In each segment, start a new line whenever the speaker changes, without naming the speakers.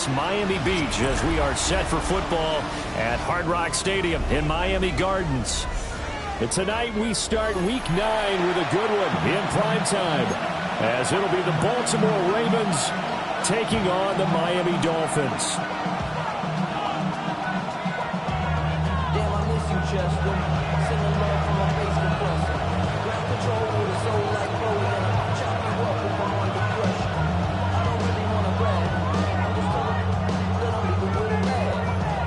US Miami Beach as we are set for football at Hard Rock Stadium in Miami Gardens. And tonight we start week 9 with a good one in prime time, as it'll be the Baltimore Ravens taking on the Miami Dolphins.
Damn, I miss you, Chester. Sending love from my face compressor. Ground control with a soul like Chloe, and I chop you up if I'm under pressure. I don't really want to brag. I'm just telling you that I'm even with a bag.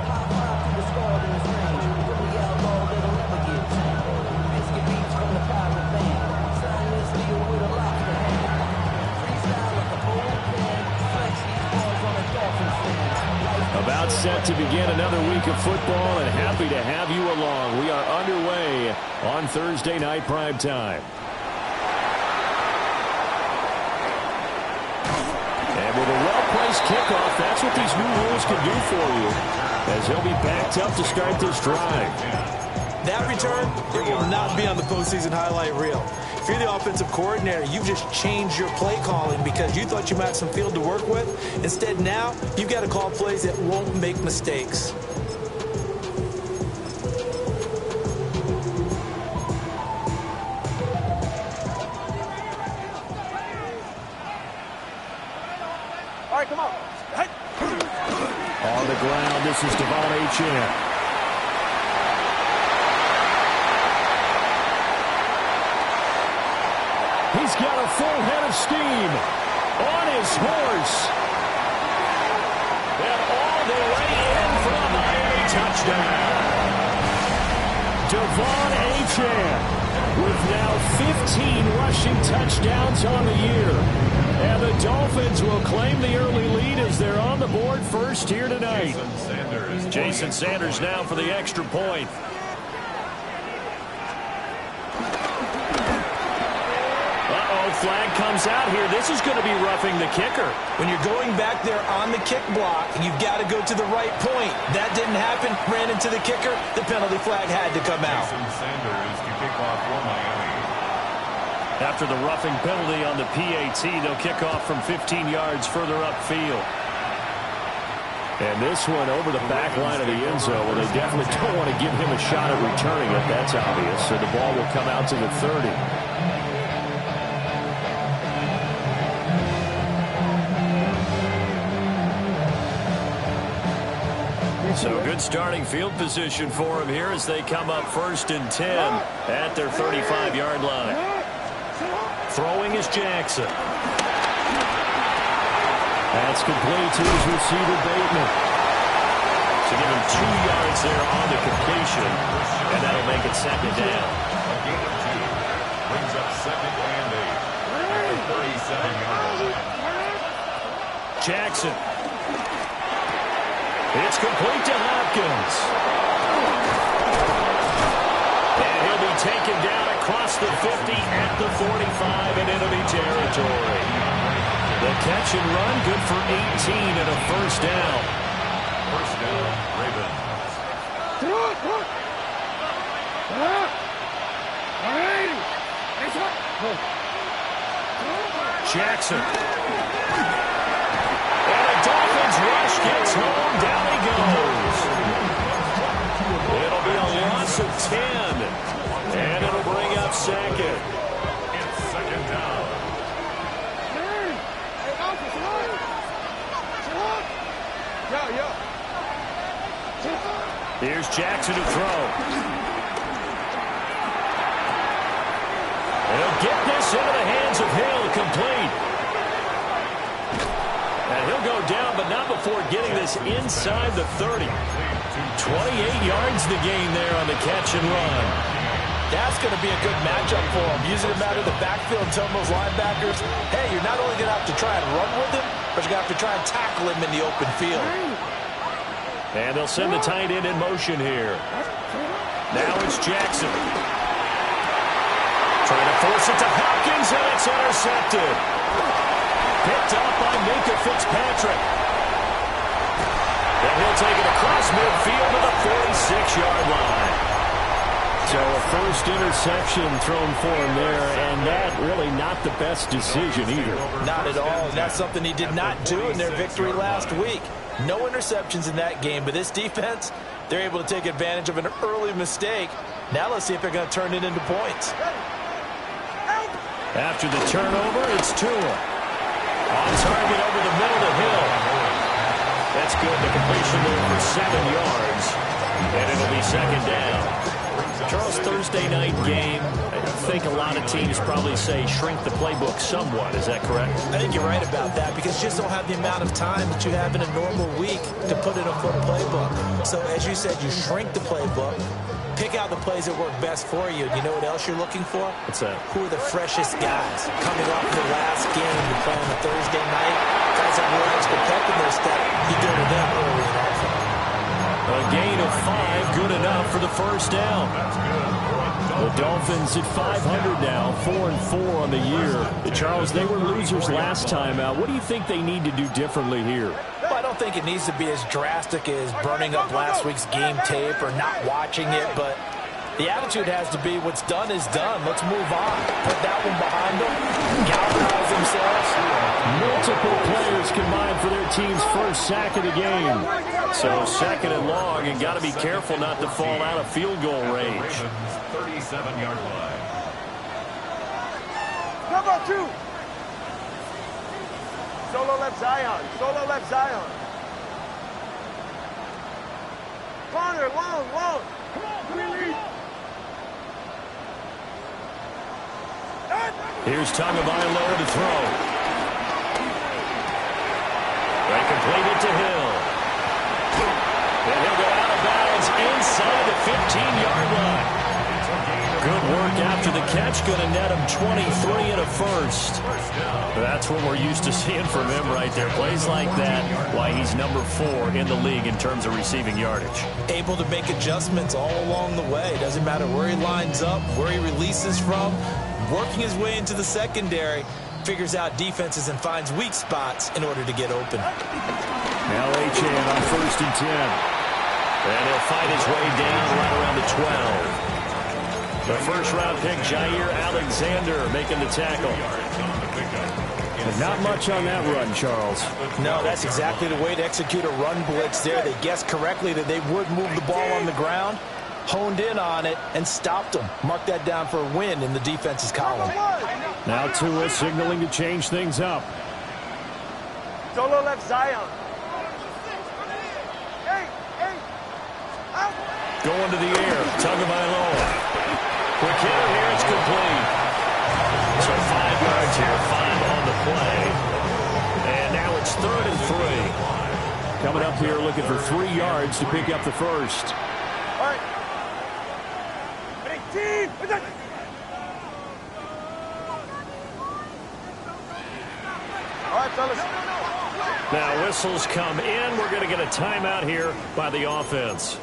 High five to the scarred in this range. From the outlaw that'll never get tamed. Biscuit beats from the pirate band. Sign this deal with a lobster hand. Freestyle like a bowl pan. Flex these bars on a Dolphin fan.
About set to begin another week of football, and happy to have you along. We are underway on Thursday night prime time. And with a well-placed kickoff, that's what these new rules can do for you, as he'll be backed up to start this drive.
That return, it will not be on the postseason highlight reel. If you're the offensive coordinator, you've just changed your play calling because you thought you might have some field to work with. Instead, now, you've got to call plays that won't make mistakes.
All right, come on. Hey.
On the ground, this is Devon Achane. He's got a full head of steam on his horse. And all the way in for a Miami touchdown. Devon Achane with now 15 rushing touchdowns on the year. And the Dolphins will claim the early lead as they're on the board first here tonight. Jason Sanders now for the extra point. Flag comes out here. This is going to be roughing the kicker.
When you're going back there on the kick block, you've got to go to the right point. That didn't happen. Ran into the kicker. The penalty flag had to come out.
Sanders to kick off for Miami.
After the roughing penalty on the PAT, they'll kick off from 15 yards further upfield. And this one over the back line of the end zone. Well, they definitely don't want to give him a shot at returning it. That's obvious. So the ball will come out to the 30. So good starting field position for him here as they come up 1st and 10 at their 35-yard line. Throwing is Jackson. That's complete to his receiver, Bateman. So give him 2 yards there on the completion, and that'll make it 2nd down.
A gain of 2 brings up 2nd and 8 at the 37-yard line.
Jackson. It's complete to Hopkins. And he'll be taken down across the 50 at the 45 and enemy territory. The catch and run good for 18 and a 1st down.
1st down, Ravens.
Jackson. And the Dolphins rush gets home. Down he goes. It'll be a loss of 10. And it'll bring up 2nd.
It's 2nd down.
Here's Jackson to throw. He'll get this into the hands of Hill, complete. And he'll go down, but not before getting this inside the 30. 28 yards the gain there on the catch and run.
That's going to be a good matchup for him. Using him out of the backfield, telling those linebackers, hey, you're not only going to have to try and run with him, but you're going to have to try and tackle him in the open field.
And they'll send the tight end in motion here. Now it's Jackson. Trying to force it to Hopkins, and it's intercepted. Picked up by Minka Fitzpatrick. And he'll take it across midfield to the 46-yard line. So a first interception thrown for him there, and that really not the best decision either.
Not at all. That's something he did not do in their victory last week. No interceptions in that game, but this defense, they're able to take advantage of an early mistake. Now let's see if they're going to turn it into points.
After the turnover, it's Tua. On target over the middle to Hill. That's good. The completion there for 7 yards. And it'll be second down. Charles, Thursday night game, I think a lot of teams probably say shrink the playbook somewhat. Is that correct?
I think you're right about that because you just don't have the amount of time that you have in a normal week to put in a full playbook. So as you said, you shrink the playbook, pick out the plays that work best for you. You know what else you're looking for?
What's that?
Who are the freshest guys coming off the last game you play on a Thursday night? Guys have a little extra pep in their step. You go to them early and often.
A gain of 5, good enough for the first down. The Dolphins at 500 now, 4-4 on the year. Charles, they were losers last time out. What do you think they need to do differently here?
Well, I don't think it needs to be as drastic as burning up last week's game tape or not watching it, but the attitude has to be what's done is done. Let's move on. Put that one behind them. Galvanize themselves.
Multiple players combined for their team's first sack of the game. So second and long, and got to be careful not to fall out of field goal range.
37-yard line.
Number 2. Solo left Zion. Solo left Zion. Corner, long. Come on, Willie.
Here's Tagovailoa to throw. They complete it to Hill. And he'll go out of bounds inside the 15-yard line. Good work after the catch. Going to net him 23 and a first. That's what we're used to seeing from him right there. Plays like that, why he's number 4 in the league in terms of receiving yardage.
Able to make adjustments all along the way. Doesn't matter where he lines up, where he releases from. Working his way into the secondary, figures out defenses and finds weak spots in order to get open.
Now Achane on first and 10. And he'll fight his way down right around the 12. The first-round pick, Jair Alexander, making the tackle. But not much on that run, Charles.
No, that's exactly the way to execute a run blitz there. They guessed correctly that they would move the ball on the ground, honed in on it, and stopped them. Mark that down for a win in the defense's column.
Now Tua signaling to change things up.
Solo left Zion.
Going to the air. Tagovailoa. Quick hitter here. It's complete. So 5 yards here. 5 on the play. And now it's 3rd and 3. Coming up here looking for 3 yards to pick up the first.
All right. All right, fellas.
Now whistles come in. We're going to get a timeout here by the offense.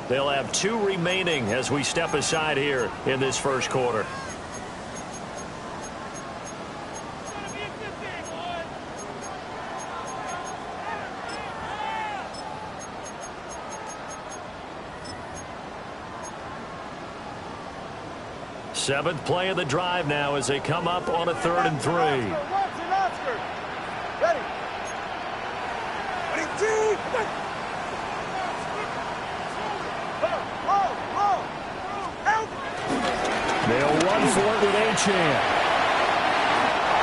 They'll have 2 remaining as we step aside here in this first quarter. Seventh play of the drive now as they come up on a 3rd and 3.
Ready.
They'll run for it with Achane.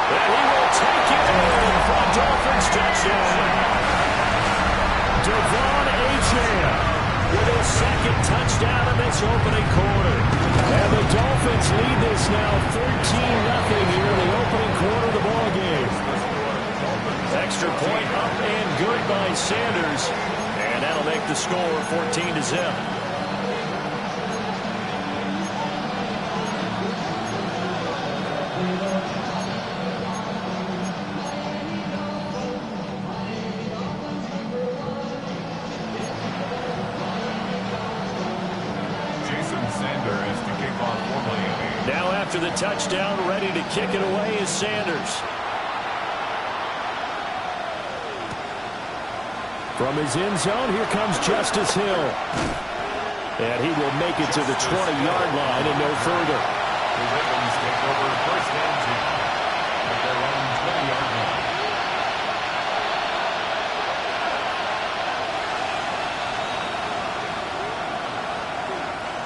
And he will take it in for a Dolphins touchdown. Devon Achane with his 2nd touchdown in this opening quarter. And the Dolphins lead this now 13-0 here in the opening quarter of the ballgame. Extra point up and good by Sanders. And that'll make the score 14-0. Now after the touchdown, ready to kick it away is Sanders. From his end zone, here comes Justice Hill. And he will make it to the 20-yard line and no further.
The Ravens take over first and 10 at their own 20-yard line.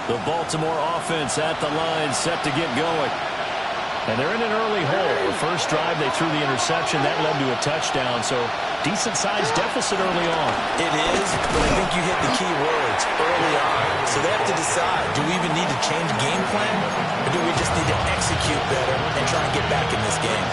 The Baltimore offense at the line, set to get going. And they're in an early hole. The first drive, they threw the interception. That led to a touchdown, so decent-sized deficit early on.
It is, but I think you hit the key words, early on. So they have to decide, do we even need to change game plan, or do we just need to execute better and try and get back in this game?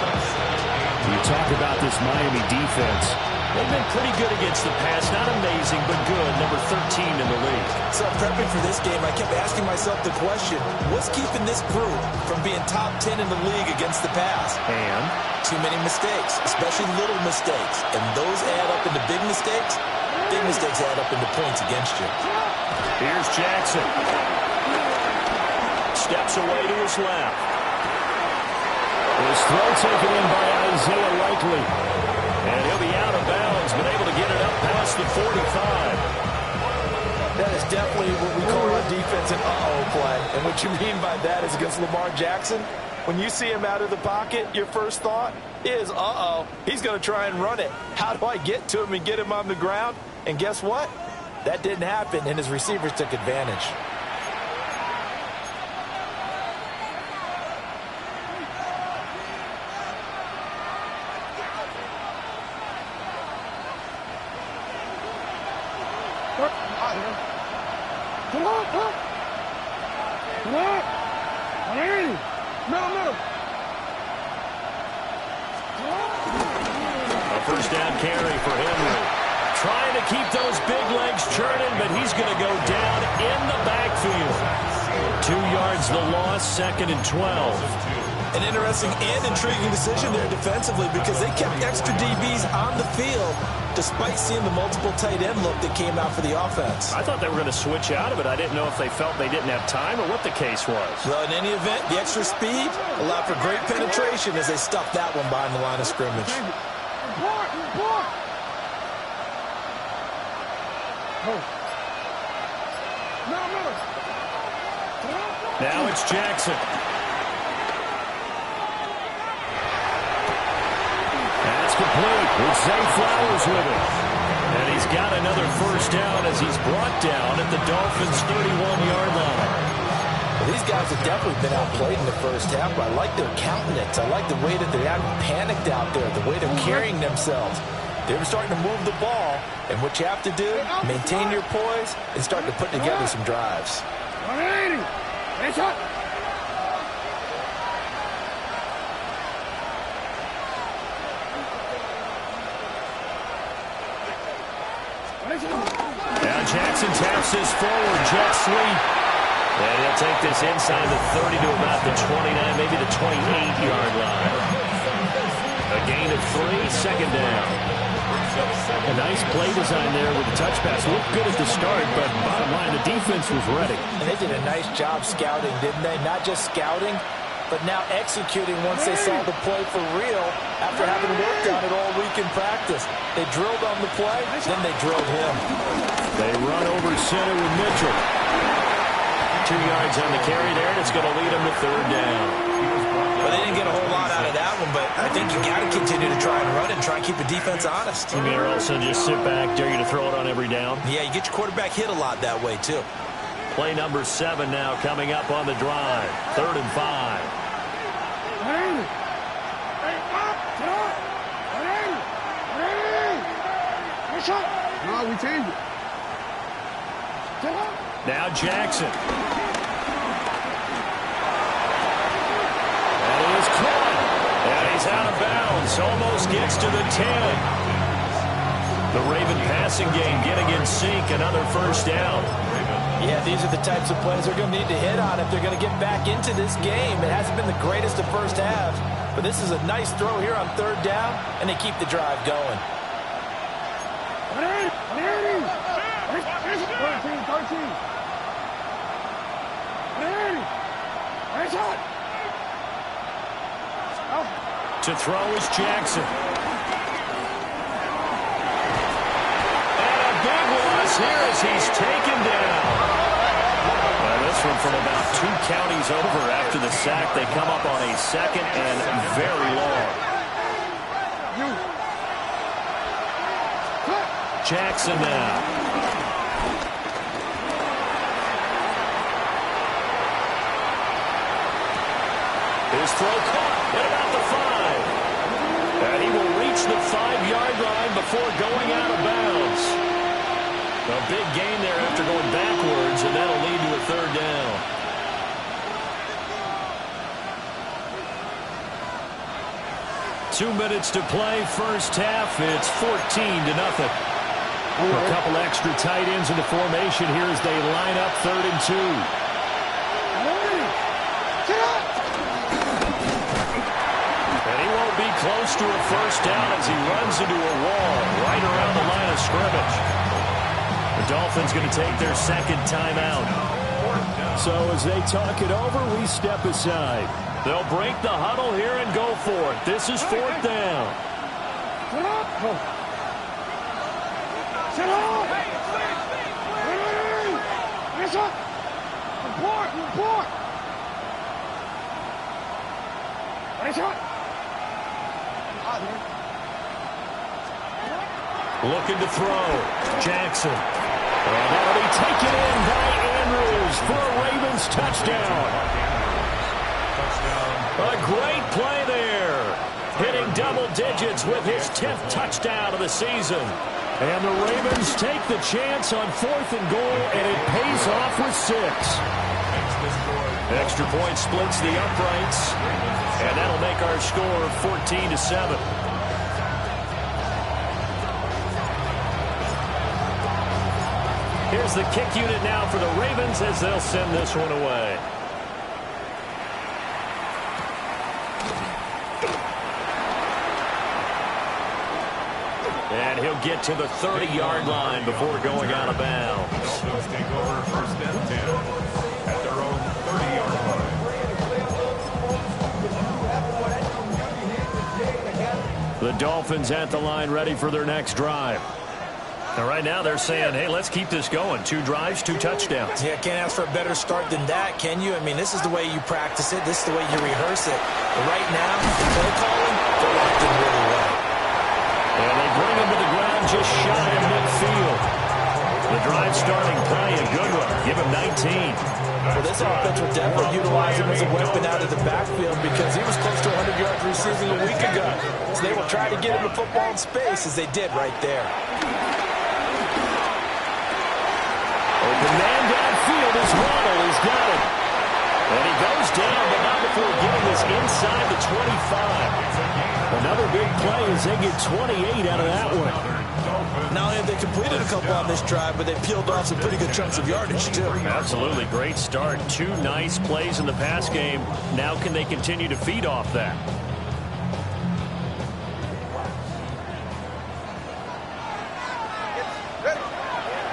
You talk about this Miami defense. They've been pretty good against the pass. Not amazing, but good. Number 13 in the league.
So prepping for this game, I kept asking myself the question, what's keeping this group from being top 10 in the league against the pass?
And?
Too many mistakes, especially little mistakes. And those add up into big mistakes. Big mistakes add up into points against you.
Here's Jackson. Steps away to his left. His throw taken in by Isaiah Likely. And he'll be out of bounds, but able to get it up past the 45.
That is definitely what we call on defense an uh-oh play. And what you mean by that is against Lamar Jackson, when you see him out of the pocket, your first thought is, uh-oh, he's going to try and run it. How do I get to him and get him on the ground? And guess what? That didn't happen, and his receivers took advantage.
A first down carry for Henry. Trying to keep those big legs churning, but he's going to go down in the backfield. 2 yards the loss, 2nd and 12.
An interesting and intriguing decision there defensively because they kept extra DBs on the field despite seeing the multiple tight end look that came out for the offense.
I thought they were going to switch out of it. I didn't know if they felt they didn't have time or what the case was.
Well, in any event, the extra speed allowed for great penetration as they stuffed that one behind the line of scrimmage.
Now it's Jackson. That's complete with Zay Flowers with it. And he's got another first down as he's brought down at the Dolphins' 31-yard line.
Well, these guys have definitely been outplayed in the first half, but I like their countenance. I like the way that they're not panicked out there, the way they're carrying themselves. They were starting to move the ball, and what you have to do, maintain your poise and start to put together some drives.
Now Jackson taps this forward, jet sweep. And he'll take this inside the 30 to about the 29, maybe the 28-yard line. A gain of 3, 2nd down. A nice play design there with the touch pass. Looked good at the start, but bottom line, the defense was ready.
And they did a nice job scouting, didn't they? Not just scouting, but now executing once they saw the play for real after having worked on it all week in practice. They drilled on the play, then they drilled him.
They run over center with Mitchell. 2 yards on the carry there, and it's going to lead them to 3rd down.
Well, they didn't get a whole lot out of that one, but I think you got to continue to try and run it and try and keep the defense honest.
You mean also just sit back, dare you to throw it on every down?
Yeah, you get your quarterback hit a lot that way, too.
Play number 7 now coming up on the drive. 3rd and 5.
No, we changed it.
Now Jackson. And he is caught. And he's out of bounds. Almost gets to the 10. The Raven passing game getting in sync. Another first down.
Yeah, these are the types of plays they're going to need to hit on if they're going to get back into this game. It hasn't been the greatest of first halves, but this is a nice throw here on 3rd down, and they keep the drive going.
To throw is Jackson. And a big loss here as he's taken down. from about 2 counties over after the sack. They come up on a second and very long. Jackson now. His throw caught at about the 5. And he will reach the 5-yard line before going out of bounds. A big gain there after going backwards, and that'll lead to a 3rd down. Two minutes to play, first half. It's 14-0. A couple extra tight ends in the formation here as they line up 3rd and 2. And he won't be close to a first down as he runs into a wall right around the line of scrimmage. The Dolphins going to take their second timeout. So as they talk it over, we step aside. They'll break the huddle here and go for it. This is 4th down. Looking to throw. Jackson. And that'll be taken in by Andrews for a Ravens touchdown. A great play there. Hitting double digits with his 10th touchdown of the season. And the Ravens take the chance on 4th and goal, and it pays off with 6. Extra point splits the uprights, and that'll make our score 14-7. Here's the kick unit now for the Ravens as they'll send this one away. And he'll get to the 30-yard line before going out of bounds.
Dolphins take over 1st and 10 at their own 30-yard line.
The Dolphins at the line ready for their next drive. And right now they're saying, hey, let's keep this going. 2 drives, 2 touchdowns.
Yeah, can't ask for a better start than that, can you? I mean, this is the way you practice it. This is the way you rehearse it. But right now, the play calling, they're locked in really well.
And they bring him to the ground just shy of midfield. The drive starting play, a good one. Give him 19.
Well, this offense will definitely utilize him as a weapon out of the backfield because he was close to 100 yards receiving a week ago. So they will try to get him the football in space as they did right there.
Open man downfield is Waddle. He's got it. And he goes down, but not before getting this inside the 25. Another big play as they get 28 out of that one.
Not only have they completed a couple on this drive, but they peeled off some pretty good chunks of yardage, too.
Absolutely. Great start. 2 nice plays in the pass game. Now can they continue to feed off that?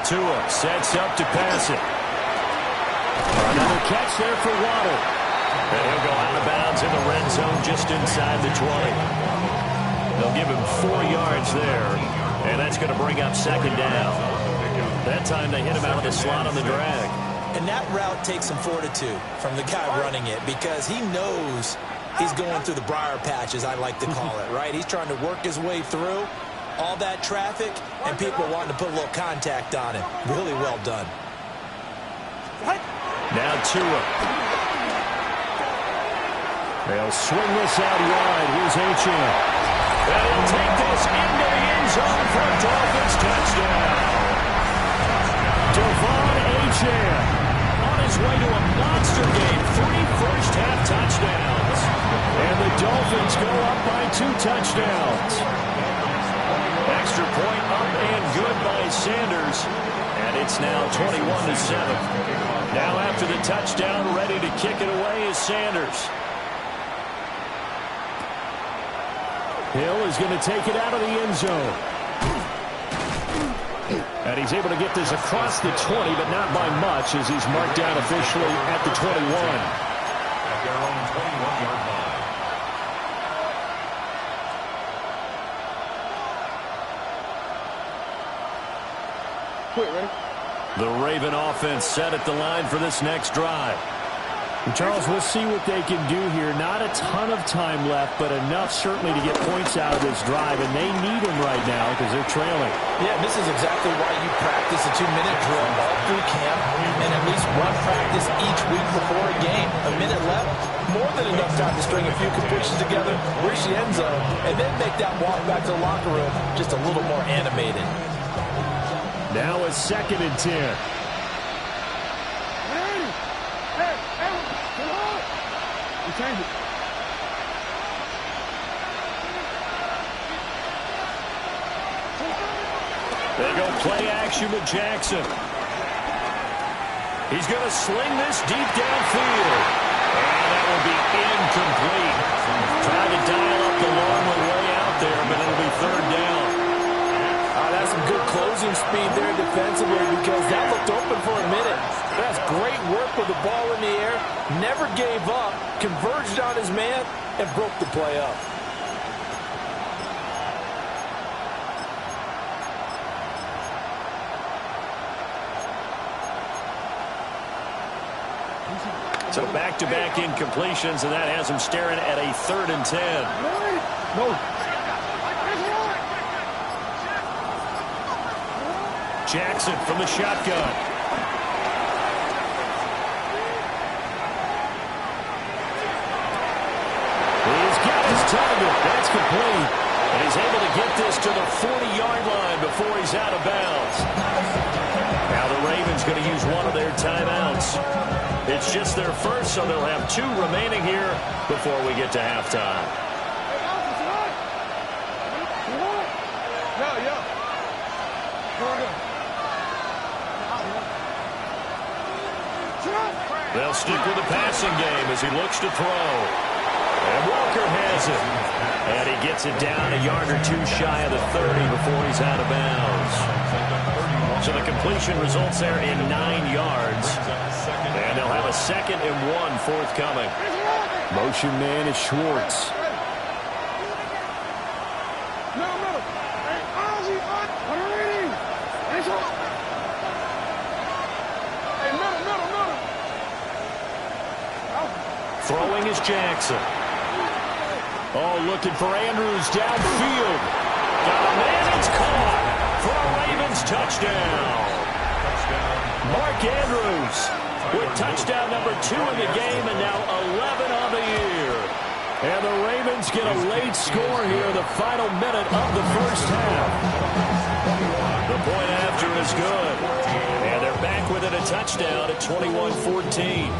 Tua sets up to pass it. Another catch there for Waddle. And he'll go out of bounds in the red zone just inside the 20. They'll give him 4 yards there. And that's going to bring up 2nd down. That time they hit him out of the slot on the drag.
And that route takes some fortitude from the guy running it because he knows he's going through the briar patch, as I like to call it, right? He's trying to work his way through all that traffic, and people wanting to put a little contact on him. Really well done.
Now Tua. They'll swing this out wide. Here's Achane. And he'll take this into the end zone for a Dolphins touchdown. Devon Achane on his way to a monster game. 3 first-half touchdowns. And the Dolphins go up by 2 touchdowns. Extra point up and good by Sanders. And it's now 21-7. Now after the touchdown, ready to kick it away is Sanders. Hill is going to take it out of the end zone. And he's able to get this across the 20, but not by much as he's marked down officially at the 21.
At their own 21-yard line.
Quick, ready?
The Raven offense set at the line for this next drive. And Charles, we'll see what they can do here. Not a ton of time left, but enough certainly to get points out of this drive, and they need them right now because they're trailing.
Yeah, this is exactly why you practice a 2-minute drill all through camp and at least one practice each week before a game. A minute left, more than enough time to string a few completions together, reach the end zone, and then make that walk back to the locker room just a little more animated.
Now a 2nd and 10.
Change it.
They go play action with Jackson. He's going to sling this deep downfield. And that will be incomplete. Tried to dial up the long way out there, but it'll be 3rd down.
That's some good closing speed there defensively because that looked open for a minute. That's great work with the ball in the air. Never gave up, converged on his man, and broke the play up.
So back-to-back incompletions, and that has him staring at a 3rd and 10.
No.
Jackson from the shotgun. He's got his target. That's complete. And he's able to get this to the 40-yard line before he's out of bounds. Now the Ravens going to use one of their timeouts. It's just their first, so they'll have 2 remaining here before we get to halftime. They'll stick with the passing game as he looks to throw. And Walker has it. And he gets it down a yard or 2 shy of the 30 before he's out of bounds. So the completion results there in 9 yards. And they'll have a 2nd and 1 forthcoming. Motion man is Schwartz. Throwing is Jackson. Oh, looking for Andrews downfield. Got a man, it's caught for a Ravens touchdown. Mark Andrews with touchdown number 2 in the game and now 11 on the year. And the Ravens get a late score here in the final minute of the first half. The point after is good. And they're back within a touchdown at 21-14.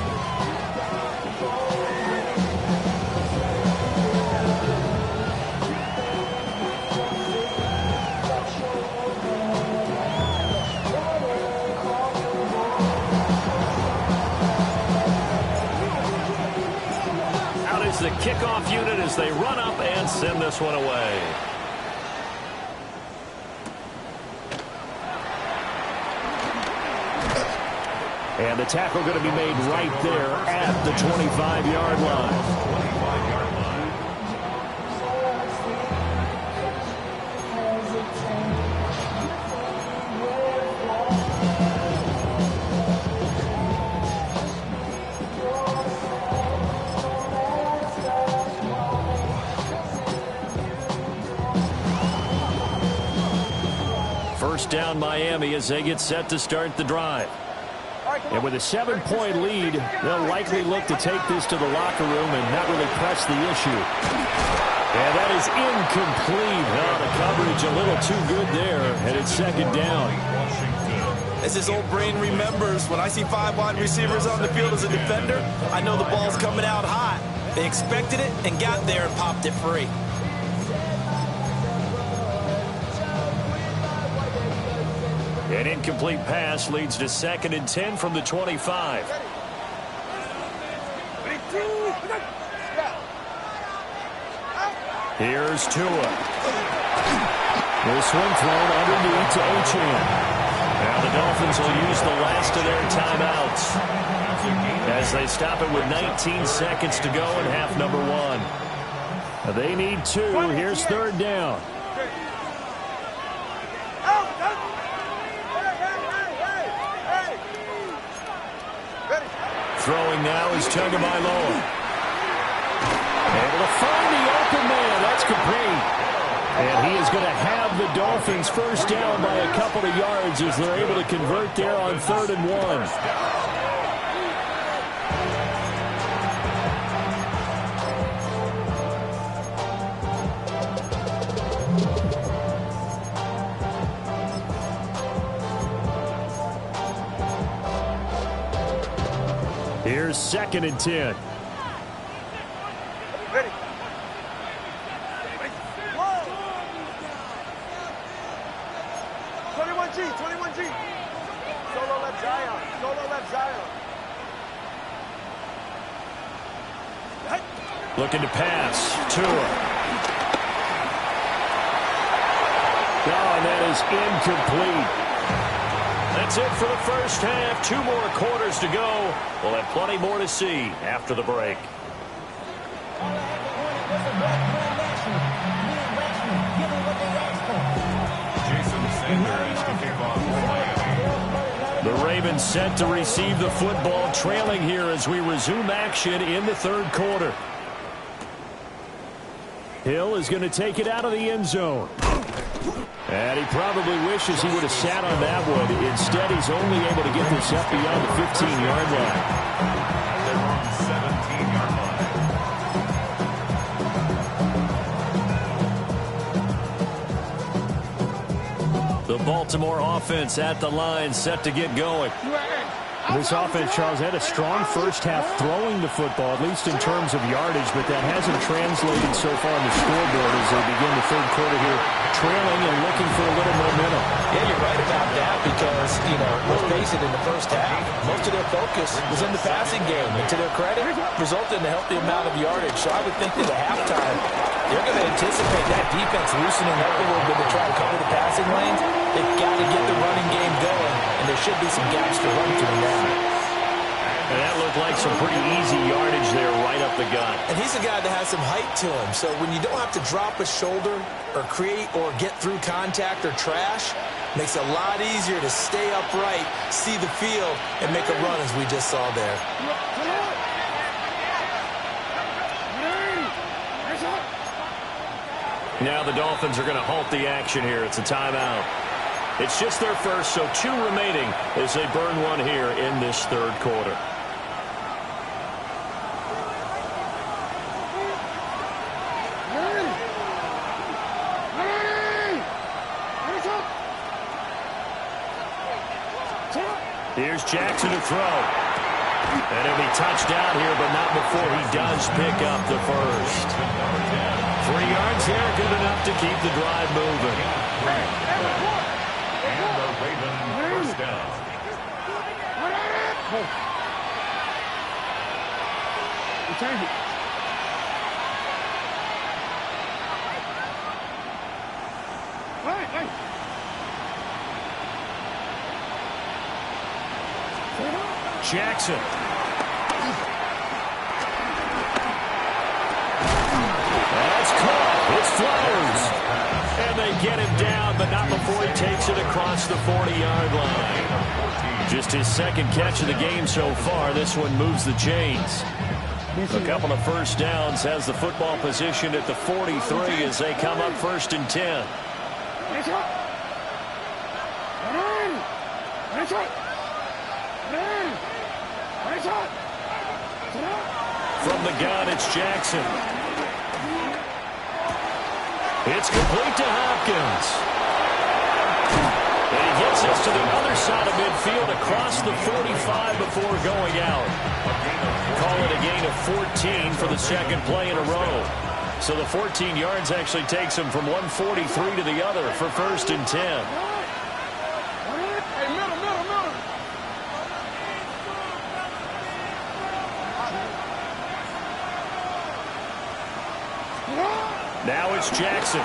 The kickoff unit as they run up and send this one away. And the tackle going to be made right there at the 25-yard line. First down Miami as they get set to start the drive. And with a 7-point lead, they'll likely look to take this to the locker room and not really press the issue. And that is incomplete. Oh, the coverage a little too good there, and it's 2nd down.
As his old brain remembers, when I see 5 wide receivers on the field as a defender, I know the ball's coming out hot. They expected it and got there and popped it free.
An incomplete pass leads to 2nd and 10 from the 25. Here's Tua. This one thrown underneath to Achane. Now the Dolphins will use the last of their timeouts as they stop it with 19 seconds to go in half number 1. They need 2. Here's 3rd down. Throwing now is Tagovailoa. Able to find the open man. That's complete. And he is going to have the Dolphins first down by a couple of yards as they're able to convert there on 3rd and 1. Here's 2nd and 10.
Ready. 21G. Solo left Zion.
Looking to pass. Tua. Oh, and that is incomplete. That's it for the first half. 2 more quarters to go. We'll have plenty more to see after the break. The Ravens set to receive the football, trailing here as we resume action in the 3rd quarter. Hill is going to take it out of the end zone. And he probably wishes he would have sat on that one. Instead, he's only able to get this up beyond the 15-yard line.
They're on 17-yard line.
The Baltimore offense at the line, set to get going. This offense, Charles, had a strong first half throwing the football, at least in terms of yardage, but that hasn't translated so far on the scoreboard as they begin the 3rd quarter here, trailing and looking for a little momentum.
Yeah, you're right about that because, let's face it, in the first half, most of their focus was in the passing game. And to their credit, resulted in a healthy amount of yardage. So I would think that at halftime, they're going to anticipate that defense loosening up a little bit to try to cover the passing lanes. They've got to get the running game going, and there should be some gaps to run through now.
And that looked like some pretty easy yardage there right up the gut.
And he's a guy that has some height to him. So when you don't have to drop a shoulder or create or get through contact or trash, makes it a lot easier to stay upright, see the field, and make a run as we just saw there.
Now the Dolphins are going to halt the action here. It's a timeout. It's just their first, so 2 remaining as they burn one here in this 3rd quarter. Here's Jackson to throw. And he'll be touchdown here, but not before he does pick up the first. 3 yards there, good enough to keep the drive moving.
And the Ravens first down.
Change it. Hey.
Jackson. That's caught. It's Flowers. And they get him down, but not before he takes it across the 40-yard line. Just his 2nd catch of the game so far. This one moves the chains. A couple of first downs, has the football position at the 43 as they come up 1st and 10. From the gun, it's Jackson. It's complete to Hopkins. And he gets us to the other side of midfield across the 45 before going out. Call it a gain of 14 for the 2nd play in a row. So the 14 yards actually takes him from 143 to the other for 1st and 10. Now it's Jackson.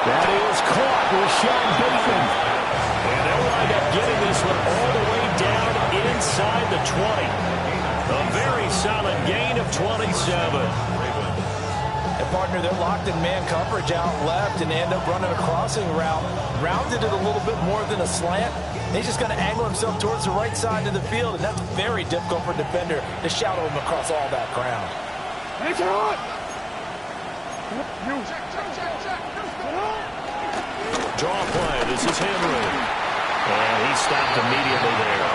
That is caught with Sean Bateman. And they'll wind up getting this one all the way down inside the 20. A very solid gain of 27.
And partner, they're locked in man coverage out left and end up running a crossing route. Rounded it a little bit more than a slant. He's just going to angle himself towards the right side of the field, and that's very difficult for a defender to shadow him across all that ground.
Draw play. This is Henry. And he stopped immediately there.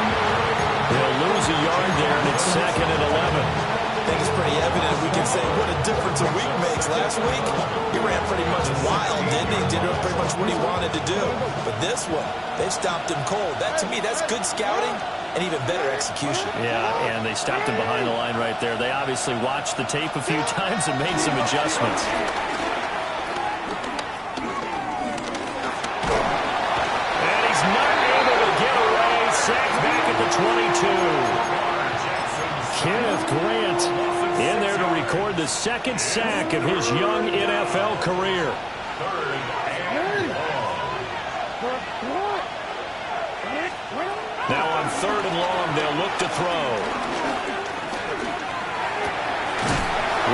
He'll lose a yard there, and it's 2nd and 11.
I think it's pretty evident we can say what a difference a week makes. Last week, he ran pretty much wild, didn't he? Did pretty much what he wanted to do. But this one, they stopped him cold. That, to me, that's good scouting and even better execution.
Yeah, and they stopped him behind the line right there. They obviously watched the tape a few times and made some adjustments. And he's not able to get away. Sacked back at the 22. Kenneth Grant in there to record the 2nd sack of his young NFL career. Now on 3rd and long, they'll look to throw.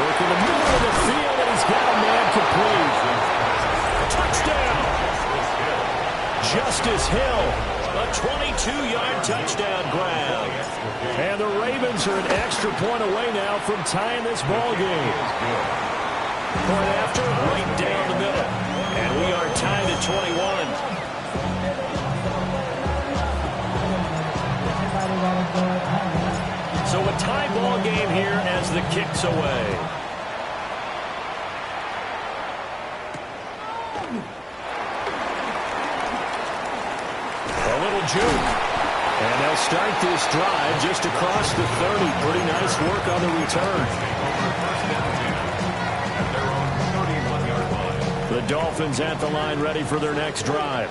Working the middle of the field, and he's got a man complete. Touchdown! Justice Hill, a 22-yard touchdown grab. And the Ravens are an extra point away now from tying this ball game. Point after, right down the middle. And we are tied at 21. So a tie ball game here as the kick's away. A little juke. And they'll start this drive just across the 30. Pretty nice work on the return. The Dolphins at the line ready for their next drive.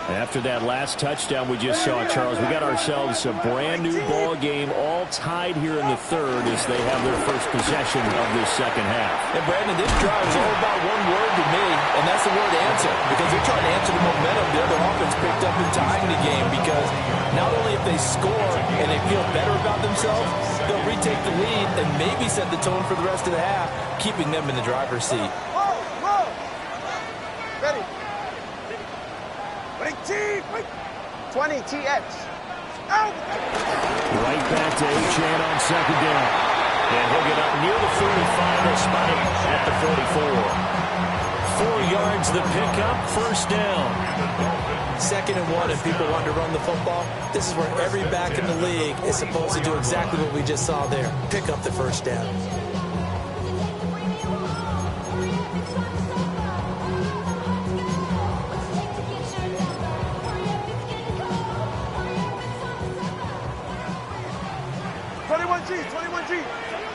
After that last touchdown we just saw, Charles, we got ourselves a brand-new ball game, all tied here in the 3rd as they have their first possession of this 2nd half.
And, Brandon, this drive is all about one word to me, and that's the word answer, because they're trying to answer the momentum the other offense picked up in tying the game, because not only if they score and they feel better about themselves, they'll retake the lead and maybe set the tone for the rest of the half, keeping them in the driver's seat.
Whoa! Ready? 20 TX. Out!
Right back to Achane on 2nd down. And he'll get up near the 45. They'll spot him at the 44. 4 yards the pickup, 1st down.
2nd and 1, and people want to run the football. This is where every back in the league is supposed to do exactly what we just saw there. Pick up the 1st down.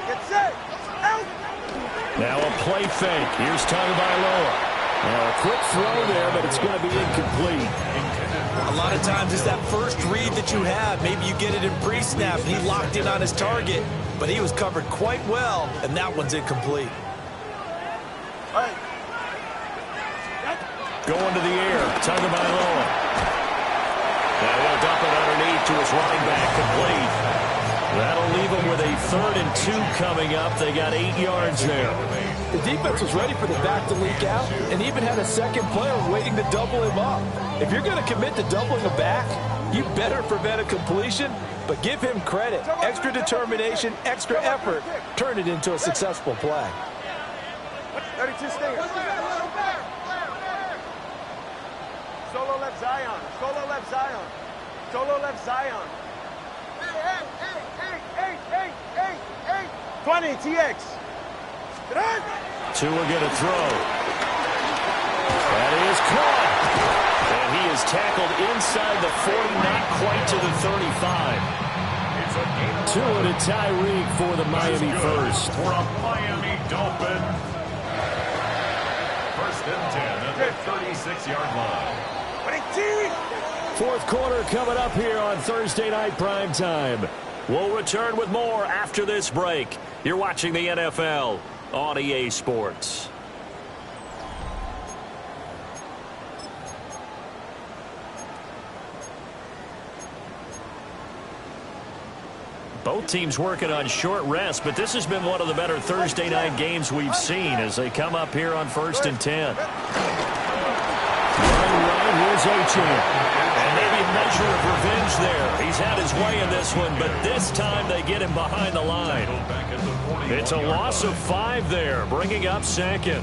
Get set. Out.
Now a play fake. Here's Tagovailoa. Now a quick throw there, but it's going to be incomplete.
A lot of times it's that first read that you have. Maybe you get it in pre-snap, and he locked in on his target, but he was covered quite well, and that one's incomplete.
All right.
Going to the air. Tagovailoa. Now he'll dump it underneath to his running back, complete. That'll leave them with a 3rd and 2 coming up. They got 8 yards there.
The defense was ready for the back to leak out and even had a 2nd player waiting to double him up. If you're going to commit to doubling a back, you better prevent a completion, but give him credit. Extra determination, extra effort, turn it into a successful play.
32 stingers. Solo left Zion. Solo left Zion. Solo left Zion. 20 TX.
Tua going to throw. That is caught. And he is tackled inside the 40, not quite to the 35. Tua to Tyreek for the Miami first.
For a Miami Dolphin. 1st and 10 at the 36-yard line.
4th quarter coming up here on Thursday Night Primetime. We'll return with more after this break. You're watching the NFL on EA Sports. Both teams working on short rest, but this has been one of the better Thursday night games we've seen as they come up here on 1st and 10. Here's Achane. And maybe a measure of revenge there. He's had his way in this one, but this time they get him behind the line. It's a loss of 5 there, bringing up 2nd.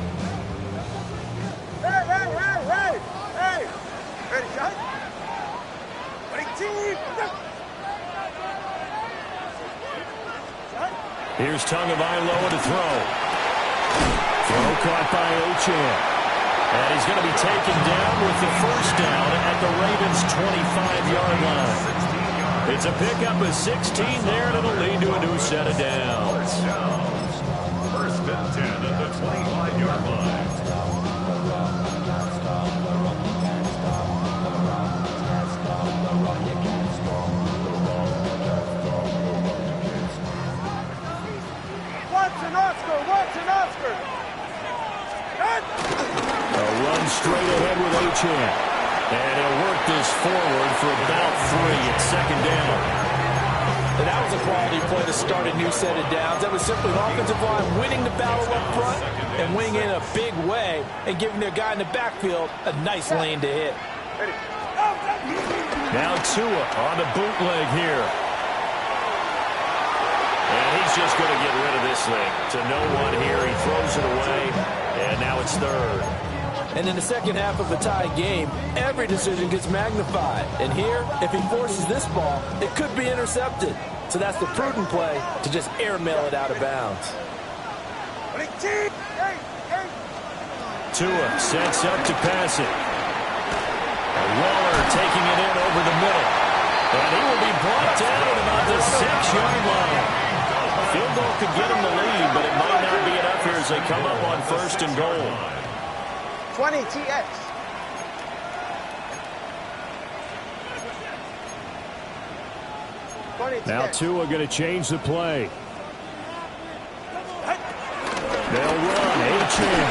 Hey! Ready, shot? Ready, team!
Here's Tagovailoa to throw. Throw caught by Achane. And he's going to be taken down with the first down at the Ravens' 25-yard line. It's a pickup of 16 there, and it'll lead to a new set of downs.
1st and 10 at the 25-yard line.
Watson, Oscar!
A run straight ahead with Achane. And he'll work this forward for about 3 at 2nd down.
And that was a quality play to start a new set of downs. That was simply an offensive line winning the battle up front and winning in a big way and giving their guy in the backfield a nice lane to hit.
Now Tua on the bootleg here. And he's just going to get rid of this thing to no one here. He throws it away, and now it's 3rd.
And in the second half of a tie game, every decision gets magnified. And here, if he forces this ball, it could be intercepted. So that's the prudent play to just airmail it out of bounds.
Tua sets up to pass it. Waller taking it in over the middle. And he will be brought down at about the 6-yard line. Field goal could get him the lead, but it might not be enough here as they come up on 1st and goal.
20 TX.
Now Tua going to change the play. They'll run. Achane.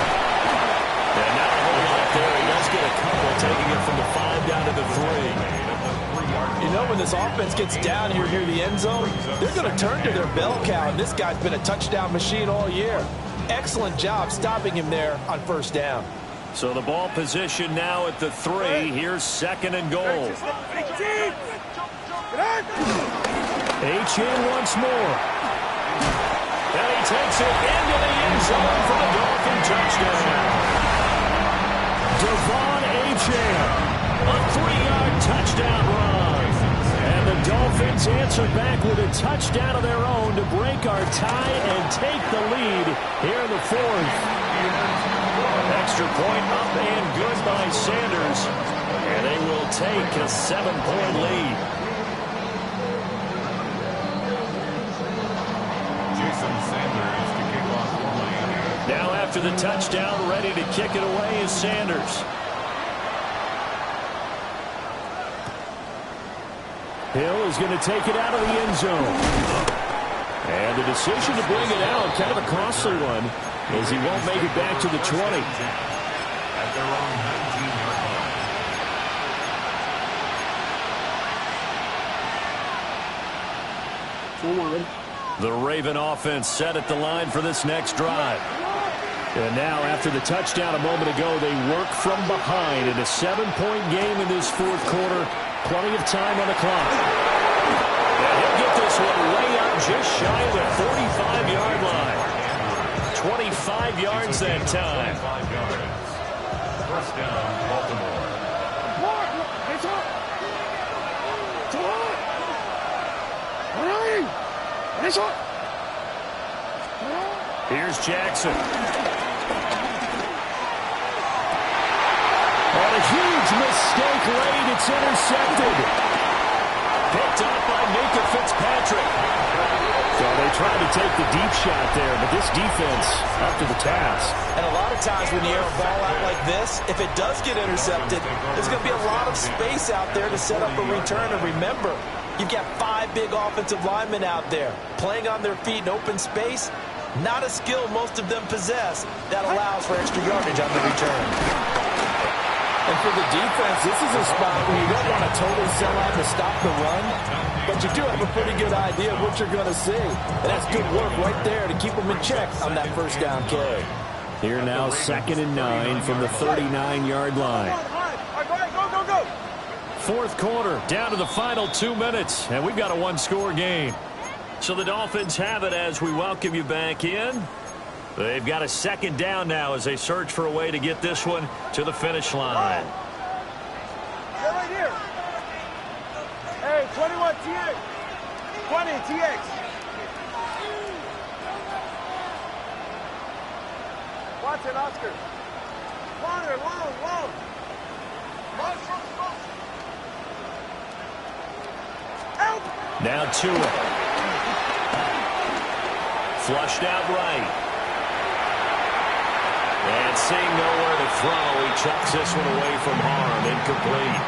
And not a whole lot there. He does get a couple, taking it from the 5 down to the 3.
You know, when this offense gets down here near the end zone, they're going to turn to their bell cow, and this guy's been a touchdown machine all year. Excellent job stopping him there on 1st down.
So the ball position now at the 3. Here's 2nd and goal. Achane once more. And he takes it into the end zone for the Dolphin touchdown. Devon Achane, a 3-yard touchdown run. And the Dolphins answer back with a touchdown of their own to break our tie and take the lead here in the 4th. Extra point up and good by Sanders. And they will take a 7-point lead. Now after the touchdown, ready to kick it away is Sanders. Hill is going to take it out of the end zone. And the decision to bring it out, kind of a costly one, as he won't make it back to the 20.
At their own 19-yard line.
The Raven offense set at the line for this next drive. And now, after the touchdown a moment ago, they work from behind in a 7-point game in this 4th quarter. Plenty of time on the clock. And he'll get this one way up just shy of the 45-yard line. 25 yards that time.
25 yards. 1st down, Baltimore.
Here's Jackson. And a huge mistake late. It's intercepted. Picked up by Minka Fitzpatrick. So they tried to take the deep shot there, but this defense up to the task.
And a lot of times when you air a ball out like this, if it does get intercepted, there's going to be a lot of space out there to set up a return. And remember, you've got 5 big offensive linemen out there playing on their feet in open space. Not a skill most of them possess that allows for extra yardage on the return. And for the defense, this is a spot where you don't want to totally sell out to stop the run, but you do have a pretty good idea of what you're going to see. And that's good work right there to keep them in check on that first down carry.
Here now, 2nd and 9 from the 39-yard line.
Go.
Fourth quarter, down to the final 2 minutes, and we've got a one-score game. So the Dolphins have it as we welcome you back in. They've got a 2nd down now as they search for a way to get this one to the finish line.
They're right here. Hey, 21 TX. 20 TX. Watson, Oscar. Longer, long. Help!
Now Tua. Flushed out right. And seeing nowhere to throw, he chucks this one away from harm. Incomplete.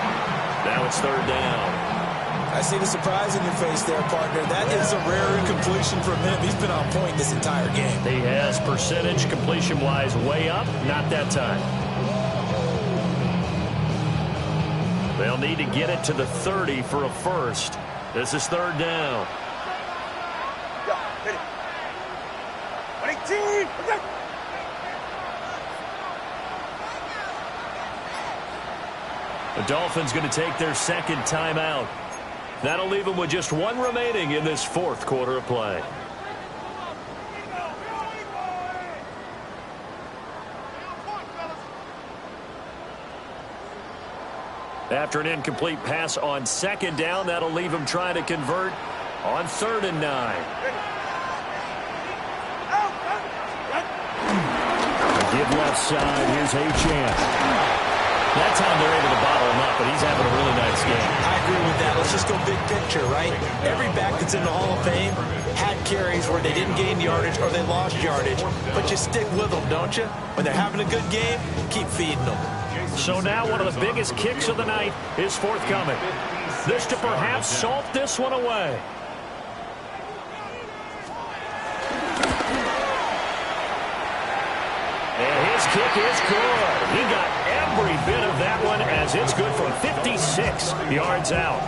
Now it's 3rd down.
I see the surprise in your face there, partner. That is a rare incompletion from him. He's been on point this entire game.
He has percentage completion-wise way up. Not that time. They'll need to get it to the 30 for a first. This is 3rd down.
Go, hit it. 18! Okay.
The Dolphins going to take their 2nd timeout. That'll leave them with just 1 remaining in this 4th quarter of play. After an incomplete pass on 2nd down, that'll leave them trying to convert on 3rd and 9. Give left side. Here's Achane. That time they're able to bottle him up, but he's having a really nice game.
I agree with that. Let's just go big picture, right? Every back that's in the Hall of Fame had carries where they didn't gain yardage or they lost yardage. But you stick with them, don't you? When they're having a good game, keep feeding them.
So now one of the biggest kicks of the night is forthcoming. This to perhaps salt this one away. And his kick is good. He got every bit of that one as it's good from 56 yards out.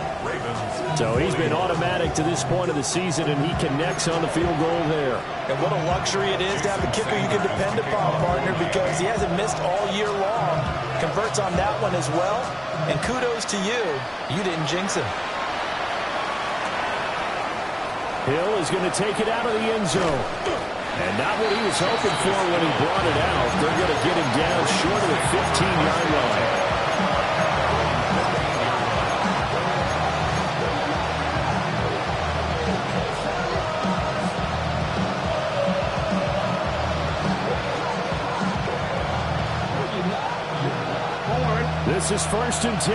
So he's been automatic to this point of the season, and he connects on the field goal there.
And what a luxury it is to have a kicker you can depend upon, partner, because he hasn't missed all year long. Converts on that one as well. And kudos to you. You didn't jinx him.
Hill is going to take it out of the end zone. And not what he was hoping for when he brought it out. They're going to get him down short of the 15-yard line. This is 1st and 10.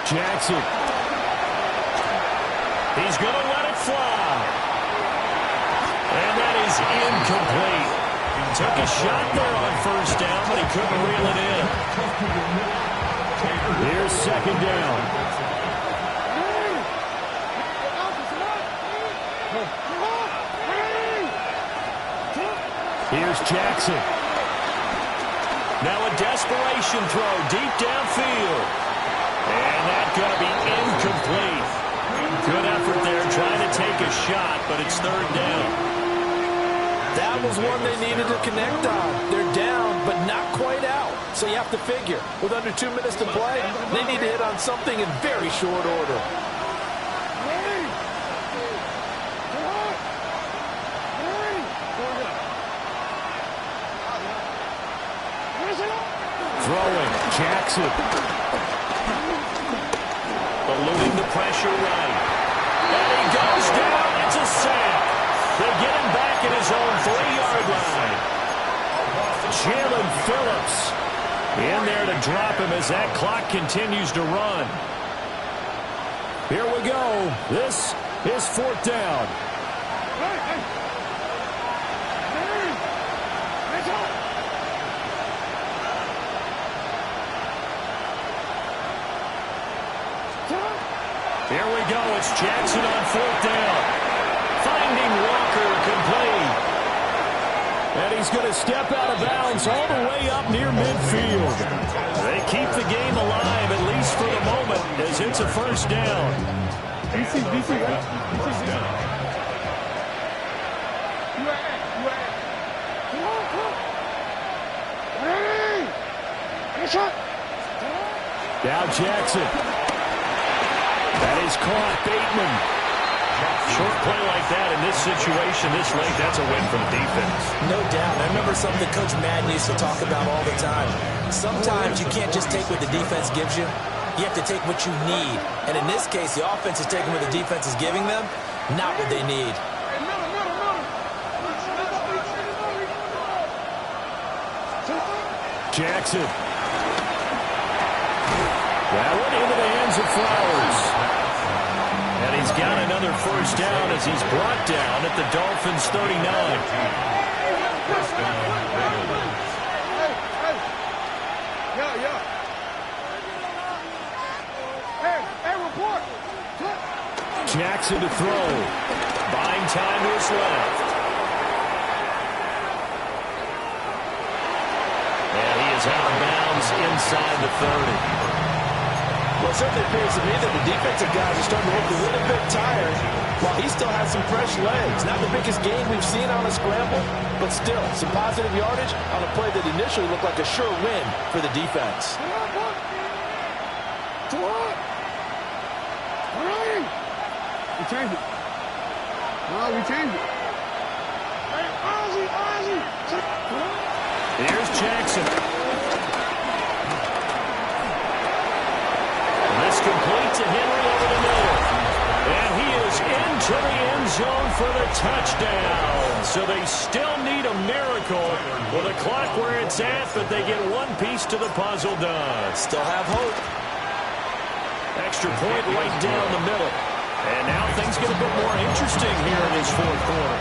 Jackson. He's going to let it fly. And that is incomplete. Took a shot there on 1st down, but he couldn't reel it in. Here's 2nd down. Here's Jackson. Now a desperation throw deep downfield. And that's going to be incomplete. Good effort there trying to take a shot, but it's 3rd down.
That was one they needed to connect on. They're down, but not quite out. So you have to figure, with under 2 minutes to play, they need to hit on something in very short order.
Throwing, Jackson. Eluding the pressure right. And he goes down. It's a sack. They get him back at his own 3-yard line. Jalen Phillips in there to drop him as that clock continues to run. Here we go. This is 4th down. Here we go. It's Jackson on 4th down. Finding Walker complete. And he's going to step out of bounds all the way up near midfield. They keep the game alive, at least for the moment, as it's a first down.
DC, right? DC.
Now Jackson. That is caught. Bateman. Short play like that in this situation this late, that's a win for the defense.
No doubt. I remember something Coach Madden used to talk about all the time. Sometimes you can't just take what the defense gives you. You have to take what you need. And in this case, the offense is taking what the defense is giving them, not what they need.
Jackson. That one into the hands of Flowers. And he's got another first down as he's brought down at the Dolphins' 39.
Hey, report.
Jackson to throw. Buying time to his left. And he is out of bounds inside the 30.
Well, it certainly appears to me that the defensive guys are starting to look a little bit tired while he still has some fresh legs. Not the biggest game we've seen on a scramble, but still some positive yardage on a play that initially looked like a sure win for the defense.
We changed it. No, we changed it. Hey, Ozzy.
Here's Jackson. This complete to Henry over the middle. And he is into the end zone for the touchdown. So they still need a miracle with the clock where it's at, but they get one piece to the puzzle done.
Still have hope.
Extra point right down the middle. And now things get a bit more interesting here in this fourth quarter.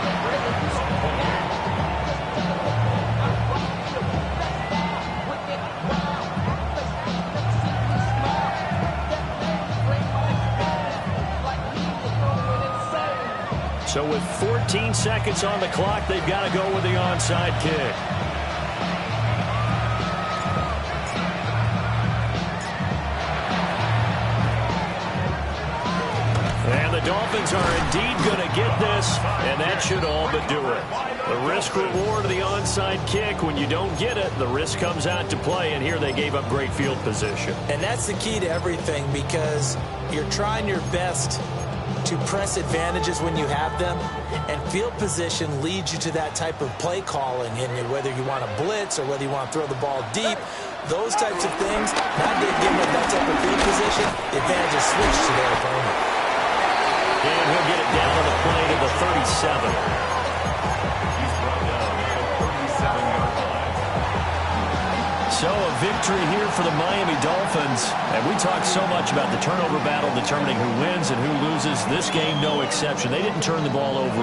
So with 14 seconds on the clock, they've got to go with the onside kick. And the Dolphins are indeed going to get this, and that should all but do it. The risk-reward of the onside kick, when you don't get it, the risk comes out to play, and here they gave up great field position.
And that's the key to everything, because you're trying your best to press advantages when you have them, and field position leads you to that type of play calling, and whether you want to blitz or whether you want to throw the ball deep, those types of things, not giving up that type of field position, the advantage is switched to their opponent.
And he'll get it down on the play to the 37.
He's brought down at the 37-yard line.
So a victory here for the Miami Dolphins. And we talked so much about the turnover battle determining who wins and who loses. This game, no exception. They didn't turn the ball over